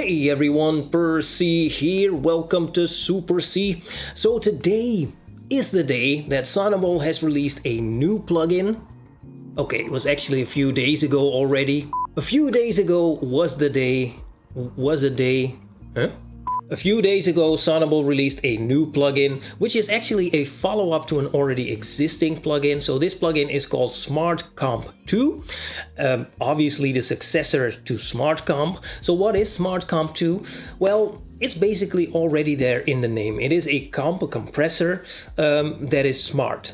Hey everyone, Percy here, welcome to Supercy. So today is the day that Sonible has released a new plugin. Okay, it was actually a few days ago already. A few days ago A few days ago, Sonible released a new plugin, which is actually a follow-up to an already existing plugin. So this plugin is called Smart Comp 2, obviously the successor to Smart Comp. So what is Smart Comp 2? Well, it's basically already there in the name. It is a compressor that is smart.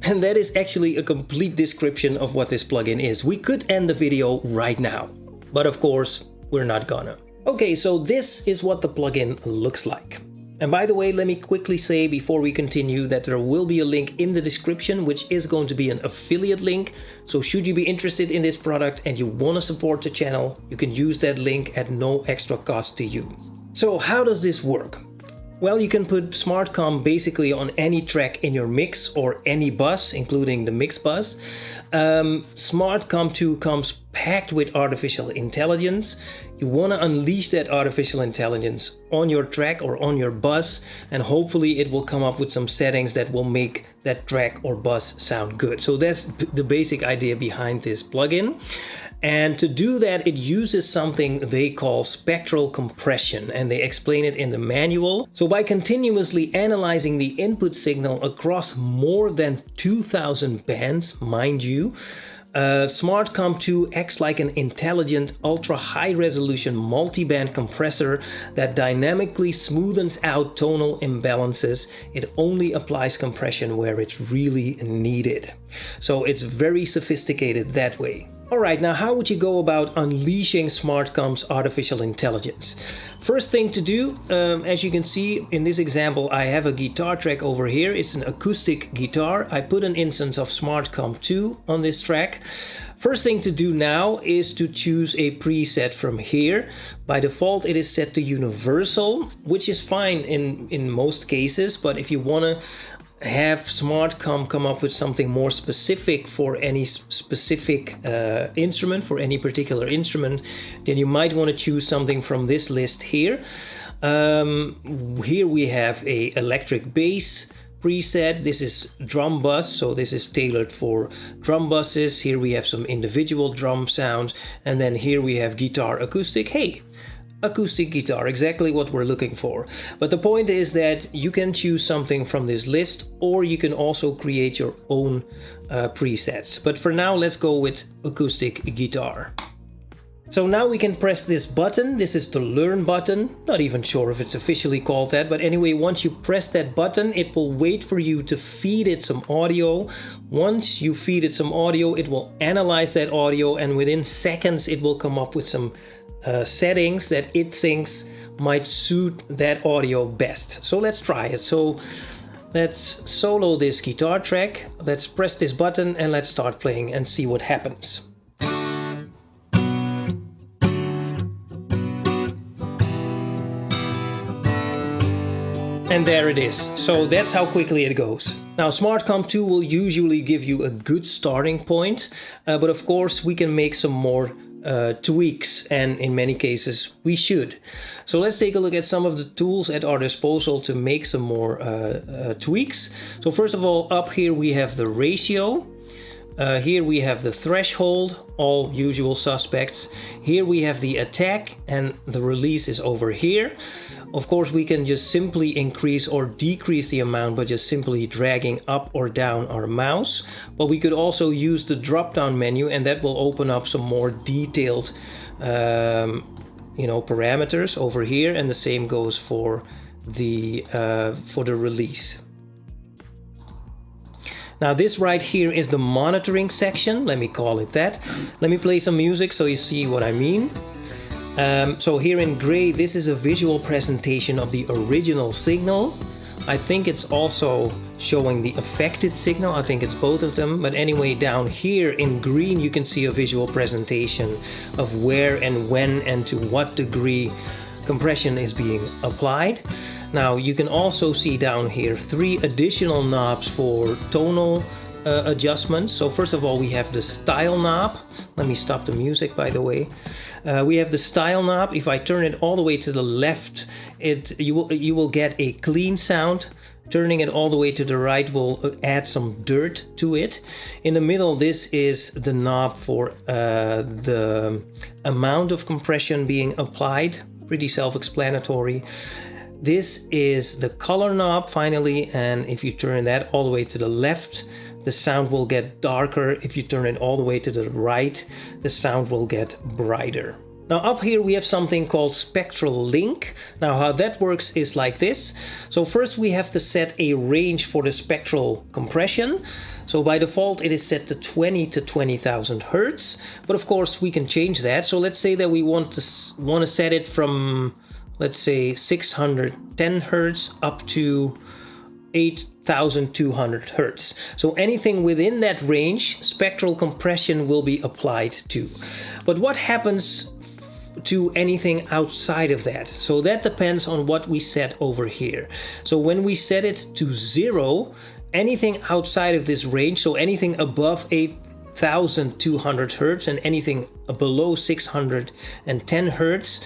And that is actually a complete description of what this plugin is. We could end the video right now, but of course, we're not gonna. Okay, so this is what the plugin looks like. And by the way, let me quickly say before we continue that there will be a link in the description, which is going to be an affiliate link. So should you be interested in this product and you want to support the channel, you can use that link at no extra cost to you. So how does this work? Well, you can put Smart Comp basically on any track in your mix or any bus, including the mix bus. Smart Comp 2 comes packed with artificial intelligence. You want to unleash that artificial intelligence on your track or on your bus, and hopefully it will come up with some settings that will make that track or bus sound good. So that's the basic idea behind this plugin. And to do that, it uses something they call spectral compression, and they explain it in the manual. So by continuously analyzing the input signal across more than 2000 bands, mind you, Smart Comp 2 acts like an intelligent, ultra-high resolution multi-band compressor that dynamically smoothens out tonal imbalances. It only applies compression where it's really needed. So it's very sophisticated that way. Alright, now how would you go about unleashing Smart Comp's artificial intelligence? First thing to do, as you can see in this example, I have a guitar track over here. It's an acoustic guitar. I put an instance of Smart Comp 2 on this track. First thing to do now is to choose a preset from here. By default, it is set to universal, which is fine in most cases, but if you want to have Smart Comp come up with something more specific for any specific instrument, for any particular instrument, then you might want to choose something from this list here. Here we have a electric bass preset. This is drum bus, so this is tailored for drum buses. Here we have some individual drum sounds, and then here we have guitar acoustic. Hey, acoustic guitar, exactly what we're looking for. But the point is that you can choose something from this list, or you can also create your own presets. But for now, let's go with acoustic guitar. So now we can press this button. This is the learn button. Not even sure if it's officially called that, but anyway, once you press that button, it will wait for you to feed it some audio. Once you feed it some audio, it will analyze that audio, and within seconds, it will come up with some settings that it thinks might suit that audio best. So let's try it. So let's solo this guitar track. Let's press this button and let's start playing and see what happens. And there it is. So that's how quickly it goes. Now, Smart Comp 2 will usually give you a good starting point, but of course we can make some more tweaks, and in many cases we should. So let's take a look at some of the tools at our disposal to make some more tweaks. So first of all, up here we have the ratio. Here we have the threshold, all usual suspects. Here we have the attack, and the release is over here. Of course, we can just simply increase or decrease the amount by just simply dragging up or down our mouse. But we could also use the drop-down menu, and that will open up some more detailed parameters over here, and the same goes for the release. Now this right here is the monitoring section, let me call it that. Let me play some music so you see what I mean. So here in gray, this is a visual presentation of the original signal. I think it's also showing the affected signal. I think it's both of them. But anyway, down here in green, you can see a visual presentation of where and when and to what degree compression is being applied. Now you can also see down here 3 additional knobs for tonal adjustments. So first of all, we have the style knob. Let me stop the music, by the way. We have the style knob. If I turn it all the way to the left, you will get a clean sound. Turning it all the way to the right will add some dirt to it. In the middle, this is the knob for the amount of compression being applied. Pretty self-explanatory. This is the color knob finally, and if you turn that all the way to the left, the sound will get darker. If you turn it all the way to the right, the sound will get brighter. Now up here we have something called Spectral Link. Now how that works is like this. So first we have to set a range for the spectral compression. So by default it is set to 20 to 20,000 Hertz, but of course we can change that. So let's say that we want to set it from, let's say, 610 Hertz up to 8,200 Hertz. So anything within that range, spectral compression will be applied to. But what happens to anything outside of that? So that depends on what we set over here. So when we set it to 0, anything outside of this range, so anything above 8,200 Hertz and anything below 610 Hertz,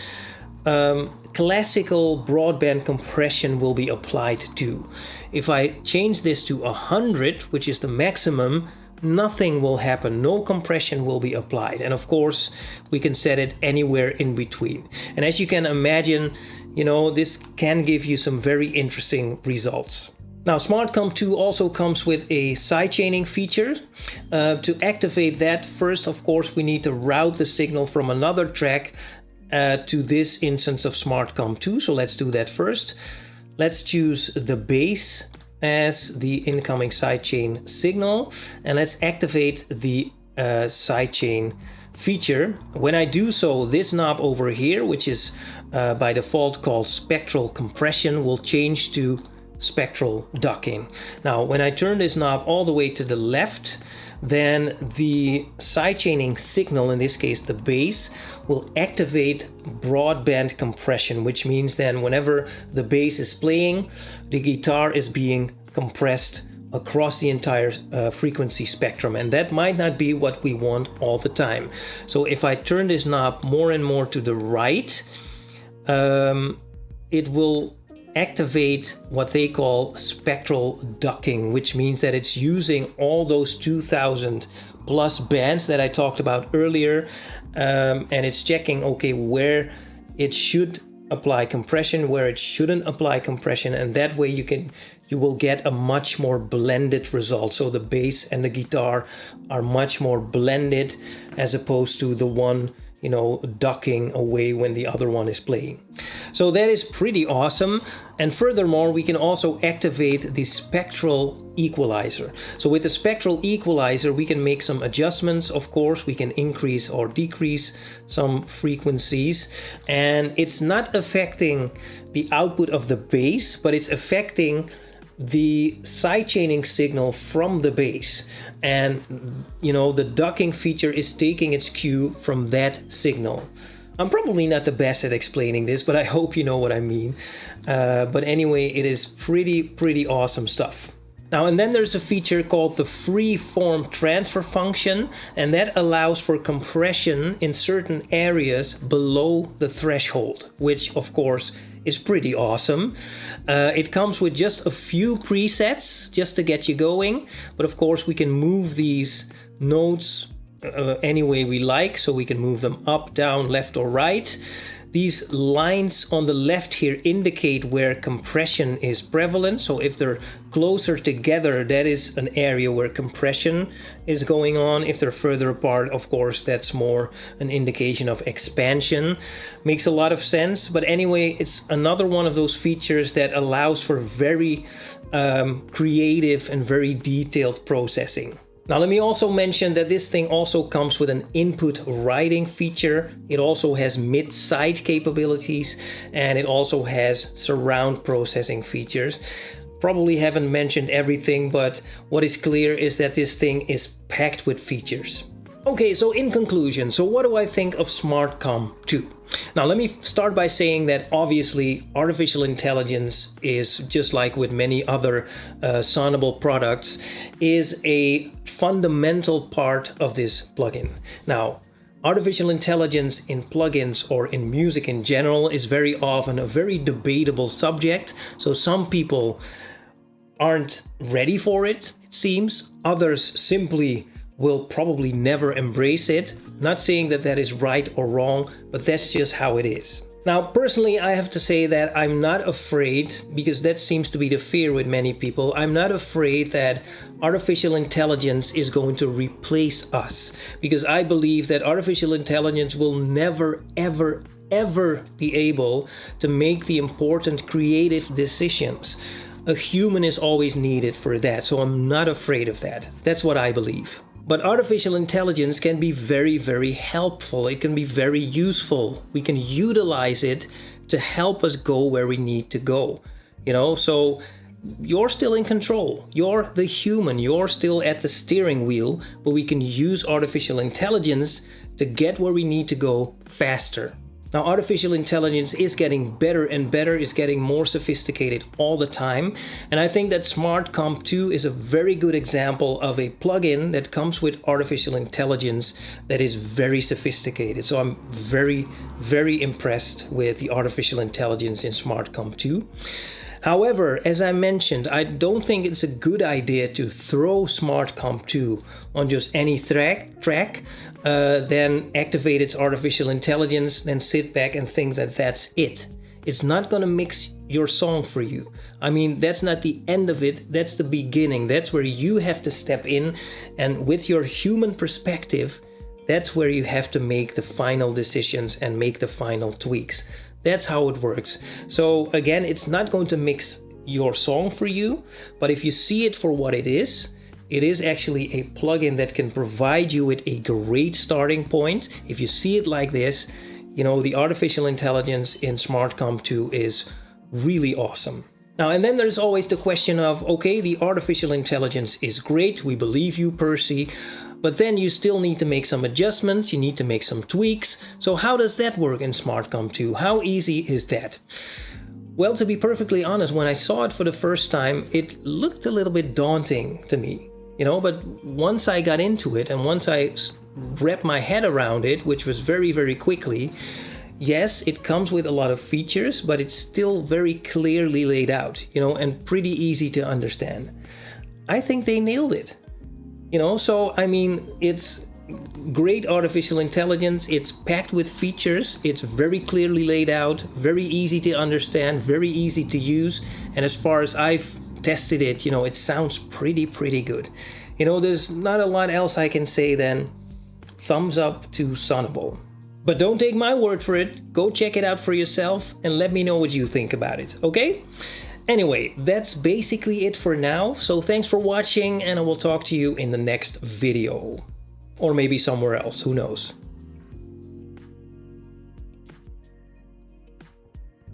classical broadband compression will be applied to. If I change this to 100, which is the maximum, nothing will happen. No compression will be applied. And of course, we can set it anywhere in between. And as you can imagine, this can give you some very interesting results. Now, SmartComp 2 also comes with a sidechaining feature. To activate that, first, of course, we need to route the signal from another track to this instance of SmartComp 2. So let's do that first. Let's choose the bass as the incoming sidechain signal, and let's activate the sidechain feature. When I do so, this knob over here, which is by default called Spectral Compression, will change to Spectral Ducking. Now, when I turn this knob all the way to the left, then the sidechaining signal, in this case the bass, will activate broadband compression, which means then whenever the bass is playing, the guitar is being compressed across the entire frequency spectrum, and that might not be what we want all the time. So if I turn this knob more and more to the right, it will activate what they call spectral ducking, which means that it's using all those 2,000 plus bands that I talked about earlier, and it's checking, okay, where it should apply compression, where it shouldn't apply compression, and that way you will get a much more blended result. So the bass and the guitar are much more blended as opposed to the one ducking away when the other one is playing. So that is pretty awesome. And furthermore, we can also activate the spectral equalizer. So with the spectral equalizer, we can make some adjustments. Of course, we can increase or decrease some frequencies, and it's not affecting the output of the bass, but it's affecting the sidechaining signal from the bass. And the ducking feature is taking its cue from that signal. I'm probably not the best at explaining this, but I hope you know what I mean. But anyway, it is pretty awesome stuff. Now, and then there's a feature called the free form transfer function, and that allows for compression in certain areas below the threshold, which of course is pretty awesome. It comes with just a few presets just to get you going, but of course we can move these notes any way we like, so we can move them up, down, left or right. These lines on the left here indicate where compression is prevalent. So if they're closer together, that is an area where compression is going on. If they're further apart, of course, that's more an indication of expansion. Makes a lot of sense. But anyway, it's another one of those features that allows for very creative and very detailed processing. Now let me also mention that this thing also comes with an input writing feature. It also has mid-side capabilities, and it also has surround processing features. Probably haven't mentioned everything, but what is clear is that this thing is packed with features. Okay, so in conclusion, so what do I think of SmartComp 2? Now, let me start by saying that obviously artificial intelligence is, just like with many other Sonible products, is a fundamental part of this plugin. Now, artificial intelligence in plugins or in music in general is very often a very debatable subject. So some people aren't ready for it, it seems. Others simply will probably never embrace it. Not saying that that is right or wrong, but that's just how it is. Now, personally, I have to say that I'm not afraid, because that seems to be the fear with many people. I'm not afraid that artificial intelligence is going to replace us, because I believe that artificial intelligence will never, ever be able to make the important creative decisions. A human is always needed for that, so I'm not afraid of that. That's what I believe. But artificial intelligence can be very, very helpful. It can be very useful. We can utilize it to help us go where we need to go. So you're still in control. You're the human. You're still at the steering wheel, but we can use artificial intelligence to get where we need to go faster. Now, artificial intelligence is getting better and better. It's getting more sophisticated all the time. And I think that Smart Comp 2 is a very good example of a plugin that comes with artificial intelligence that is very sophisticated. So I'm very, very impressed with the artificial intelligence in Smart Comp 2. However, as I mentioned, I don't think it's a good idea to throw Smart Comp 2 on just any track, then activate its artificial intelligence, then sit back and think that that's it. It's not going to mix your song for you. I mean, that's not the end of it. That's the beginning. That's where you have to step in, and with your human perspective, that's where you have to make the final decisions and make the final tweaks. That's how it works. So again, it's not going to mix your song for you, but if you see it for what it is actually a plugin that can provide you with a great starting point. If you see it like this, the artificial intelligence in Smart Comp 2 is really awesome. Now, and then there's always the question of, okay, the artificial intelligence is great. We believe you, Percy. But then you still need to make some adjustments, you need to make some tweaks. So how does that work in Smart Comp 2? How easy is that? Well, to be perfectly honest, when I saw it for the first time, it looked a little bit daunting to me, but once I got into it and once I wrapped my head around it, which was very, very quickly, yes, it comes with a lot of features, but it's still very clearly laid out, and pretty easy to understand. I think they nailed it. So I mean, it's great artificial intelligence. It's packed with features. It's very clearly laid out, very easy to understand, very easy to use. And as far as I've tested it, it sounds pretty good. There's not a lot else I can say than thumbs up to Sonible. But don't take my word for it. Go check it out for yourself and let me know what you think about it, okay? Anyway, that's basically it for now. So thanks for watching, and I will talk to you in the next video. Or maybe somewhere else, who knows.